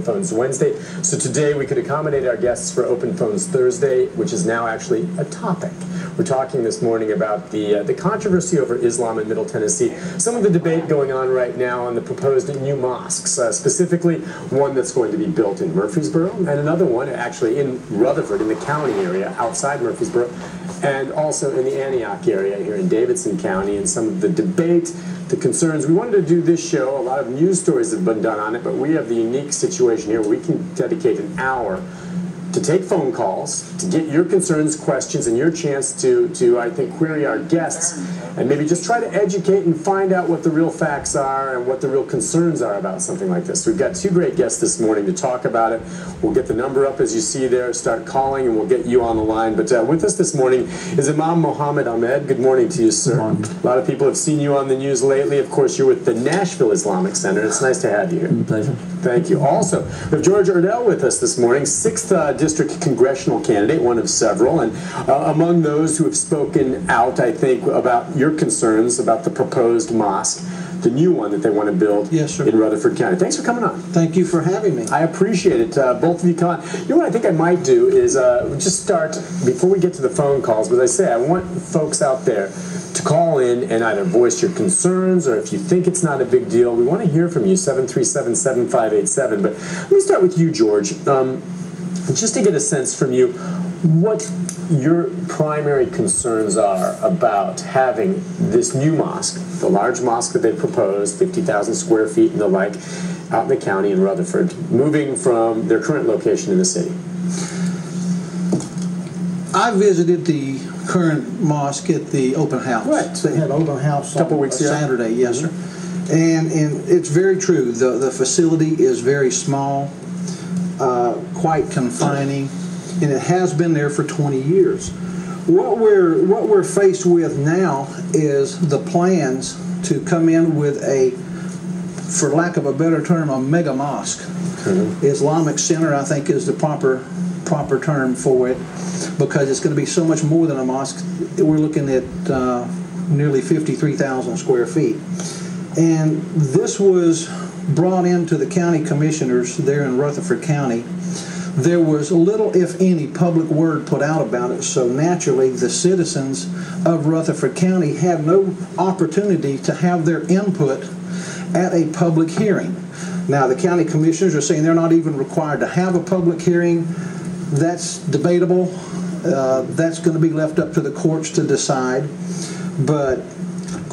Phones Wednesday. So today we could accommodate our guests for Open Phones Thursday, which is now actually a topic. We're talking this morning about the controversy over Islam in Middle Tennessee, some of the debate going on right now on the proposed new mosques, specifically one that's going to be built in Murfreesboro, and another one actually in Rutherford, in the county area outside Murfreesboro, and also in the Antioch area here in Davidson County, and some of the debate, the concerns. We wanted to do this show. A lot of news stories have been done on it, but we have the unique situation here where we can dedicate an hour to take phone calls, to get your concerns, questions, and your chance to I think, query our guests and maybe just try to educate and find out what the real facts are and what the real concerns are about something like this. We've got two great guests this morning to talk about it. We'll get the number up as you see there, start calling, and we'll get you on the line. But with us this morning is Imam Mohammed Ahmed. Good morning to you, sir. Good morning. A lot of people have seen you on the news lately. Of course, you're with the Nashville Islamic Center. It's nice to have you here. Pleasure. Thank you. Also, we have George Erdel with us this morning, 6th District Congressional candidate, one of several, and among those who have spoken out, I think, about your concerns about the proposed mosque, the new one that they want to build in Rutherford County. Thanks for coming on. Thank you for having me. I appreciate it. Both of you come on. You know what I think I might do is just start, before we get to the phone calls, but as I say, I want folks out there to call in and either voice your concerns, or if you think it's not a big deal, we want to hear from you, 737-7587. But let me start with you, George. Just to get a sense from you, what your primary concerns are about having this new mosque, the large mosque that they proposed, 50,000 square feet and the like, out in the county in Rutherford, moving from their current location in the city. I visited the current mosque at the open house. Right. They had open house a couple on weeks ago. Saturday, yes, sir. And it's very true. The facility is very small, quite confining, and it has been there for 20 years. What we're faced with now is the plans to come in with a, for lack of a better term, a mega mosque. Mm-hmm. Islamic Center, I think, is the proper term for it, because it's going to be so much more than a mosque. We're looking at nearly 53,000 square feet. And this was brought into the county commissioners there in Rutherford County. There was little, if any, public word put out about it, so naturally the citizens of Rutherford County had no opportunity to have their input at a public hearing. Now, the county commissioners are saying they're not even required to have a public hearing. That's debatable. That's going to be left up to the courts to decide. But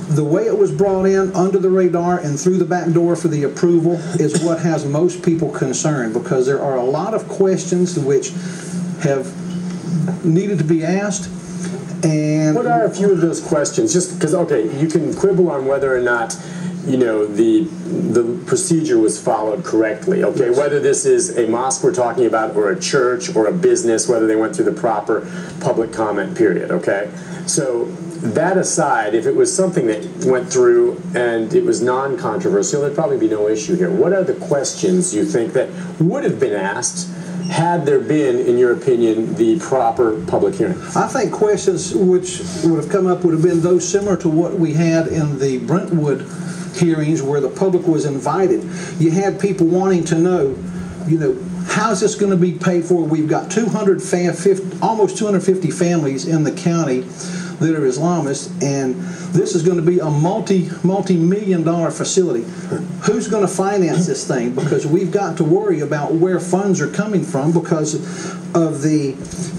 the way it was brought in under the radar and through the back door for the approval is what has most people concerned, because there are a lot of questions which have needed to be asked. And what are a few of those questions? Just because, okay, you can quibble on whether or not, you know, the procedure was followed correctly. Okay, yes. Whether this is a mosque we're talking about, or a church, or a business, whether they went through the proper public comment period. Okay, so that aside, if it was something that went through and it was non-controversial, there'd probably be no issue here. What are the questions you think that would have been asked had there been, in your opinion, the proper public hearing? I think questions which would have come up would have been those similar to what we had in the Brentwood hearings, where the public was invited. You had people wanting to know, you know, how's this going to be paid for? We've got almost 250 families in the county that are Islamists, and this is going to be a multi-million-dollar facility. Who's going to finance this thing? Because we've got to worry about where funds are coming from because of the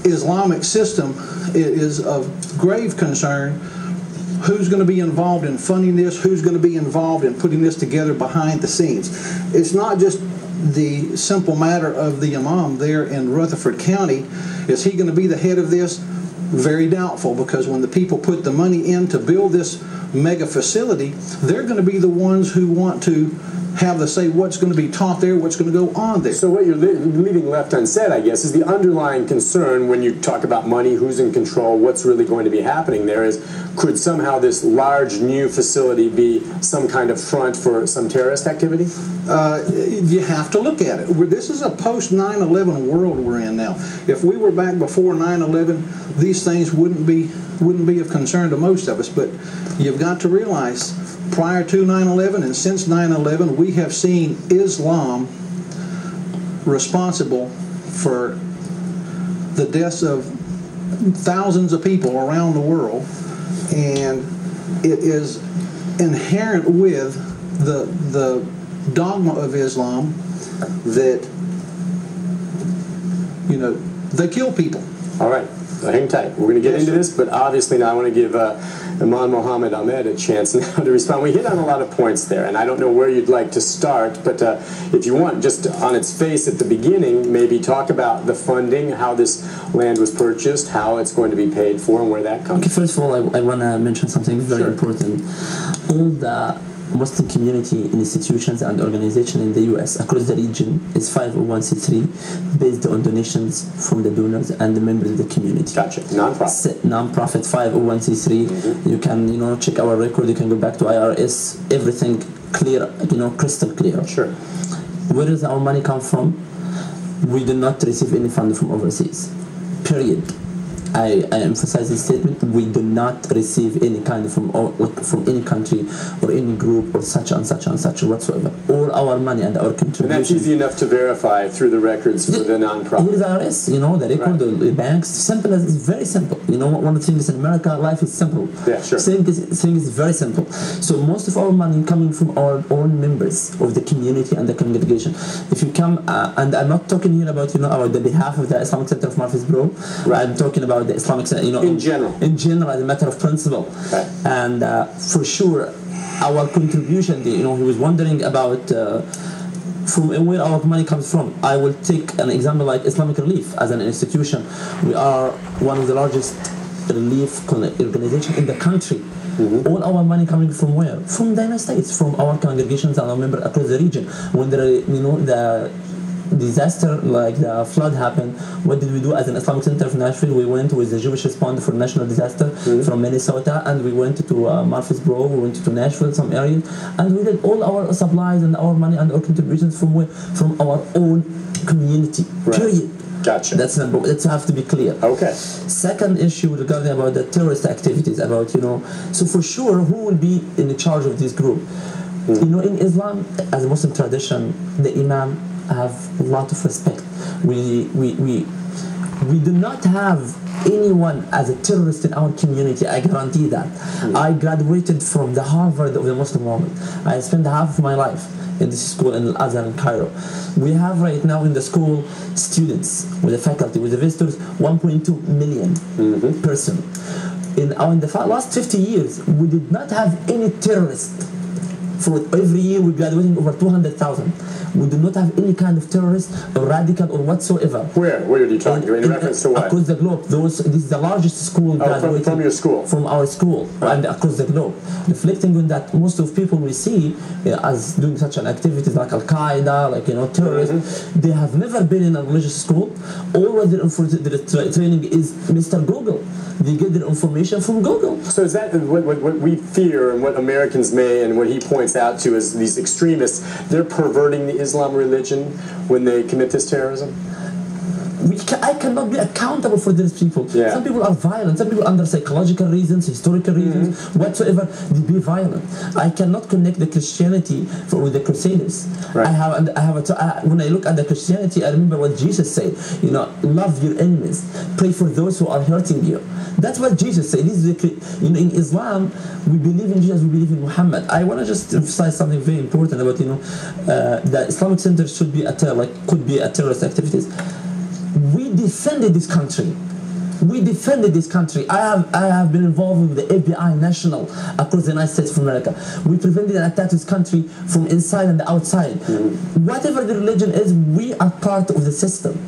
Islamic system. It is of grave concern. Who's going to be involved in funding this? Who's going to be involved in putting this together behind the scenes? It's not just the simple matter of the Imam there in Rutherford County. Is he going to be the head of this? Very doubtful, because when the people put the money in to build this mega facility, they're going to be the ones who want to have the say what's going to be taught there, what's going to go on there. So what you're leaving left unsaid, I guess, is the underlying concern when you talk about money, who's in control, what's really going to be happening there is, could somehow this large new facility be some kind of front for some terrorist activity? You have to look at it. This is a post-9/11 world we're in now. If we were back before 9/11, these things wouldn't be of concern to most of us. But you've got to realize, prior to 9/11 and since 9/11, we have seen Islam responsible for the deaths of thousands of people around the world, and it is inherent with the dogma of Islam that, you know, they kill people. All right, so hang tight. We're going to get into this, but obviously now I want to give Imam Muhammad Ahmed a chance now to respond. We hit on a lot of points there, and I don't know where you'd like to start, but if you want, just on its face at the beginning, maybe talk about the funding, how this land was purchased, how it's going to be paid for, and where that comes from. Okay, first of all, I want to mention something very important. All the Muslim community institutions and organizations in the U.S. across the region is 501c3 based on donations from the donors and the members of the community. Gotcha. Non-profit. Non-profit 501c3. You can, check our record. You can go back to IRS. Everything clear, crystal clear. Sure. Where does our money come from? We do not receive any funding from overseas. Period. I emphasize this statement. We do not receive any kind from any country or any group or such and such and such whatsoever. All our money and our contributions. And that's easy enough to verify through the records for the non-profit. Here is IRS, the record, right. The banks. Simple as it's very simple. One of the things in America, life is simple. Yeah, sure. Thing is very simple. So most of our money coming from our own members of the community and the congregation. If you come, and I'm not talking here about about the behalf of the Islamic Center of Murfreesboro. Right. I'm talking about the Islamic Center, in general. In general, as a matter of principle. Okay. And for sure, our contribution. He was wondering about. From where our money comes from. I will take an example like Islamic Relief as an institution. We are one of the largest relief organizations in the country. Mm-hmm. All our money coming from where? From the United States, from our congregations and our members across the region. When there, the disaster like the flood happened, what did we do as an Islamic Center of Nashville? We went with the Jewish responder for national disaster from Minnesota, and we went to Murfreesboro, we went to Nashville, some areas, and we did all our supplies and our money and our contributions from where? From our own community. Right. Period. Gotcha. That's number one. That have to be clear. Okay. Second issue regarding about the terrorist activities, about so for sure who will be in charge of this group? In Islam, as a Muslim tradition, the Imam have a lot of respect. We do not have anyone as a terrorist in our community. I guarantee that. I graduated from the Harvard of the Muslim world. I spent half of my life in this school in Al-Azhar in Cairo. We have right now in the school students, with the faculty, with the visitors, 1.2 million person. In the last 50 years, we did not have any terrorist. For every year we're graduating over 200,000. We do not have any kind of terrorist or radical or whatsoever. Where are you talking about? In reference to what? Across the globe. This is the largest school graduating. From your school? From our school, right. And across the globe. Reflecting on that, most of people we see as doing such an activities like Al-Qaeda, like terrorists, they have never been in a religious school. All what their training is Mr. Google. They get their information from Google. So is that what we fear and what Americans may, and what he points out to is these extremists, they're perverting the Islam religion when they commit this terrorism? I cannot be accountable for these people. Yeah. Some people are violent. Some people under psychological reasons, historical reasons, whatsoever, they be violent. I cannot connect the Christianity with the Crusaders. Right. When I look at the Christianity, I remember what Jesus said. Love your enemies, pray for those who are hurting you. That's what Jesus said. This is in Islam, we believe in Jesus, we believe in Muhammad. I want to just emphasize something very important about the Islamic Center could be a terrorist activities. We defended this country. We defended this country. I have been involved with the FBI national across the United States of America. We prevented an attack to this country from inside and outside. Whatever the religion is, we are part of the system.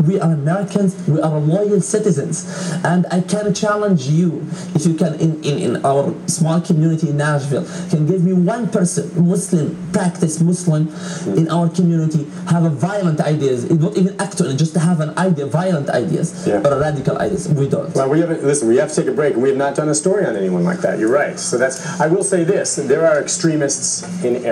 We are Americans, we are loyal citizens, and I can challenge you, if you can, in our small community in Nashville, can give me one person, practice Muslim in our community, have a violent ideas, not even act on it, just to have an idea, violent ideas, or radical ideas. We don't. Well, we have to take a break, and we have not done a story on anyone like that. You're right. So I will say this, there are extremists in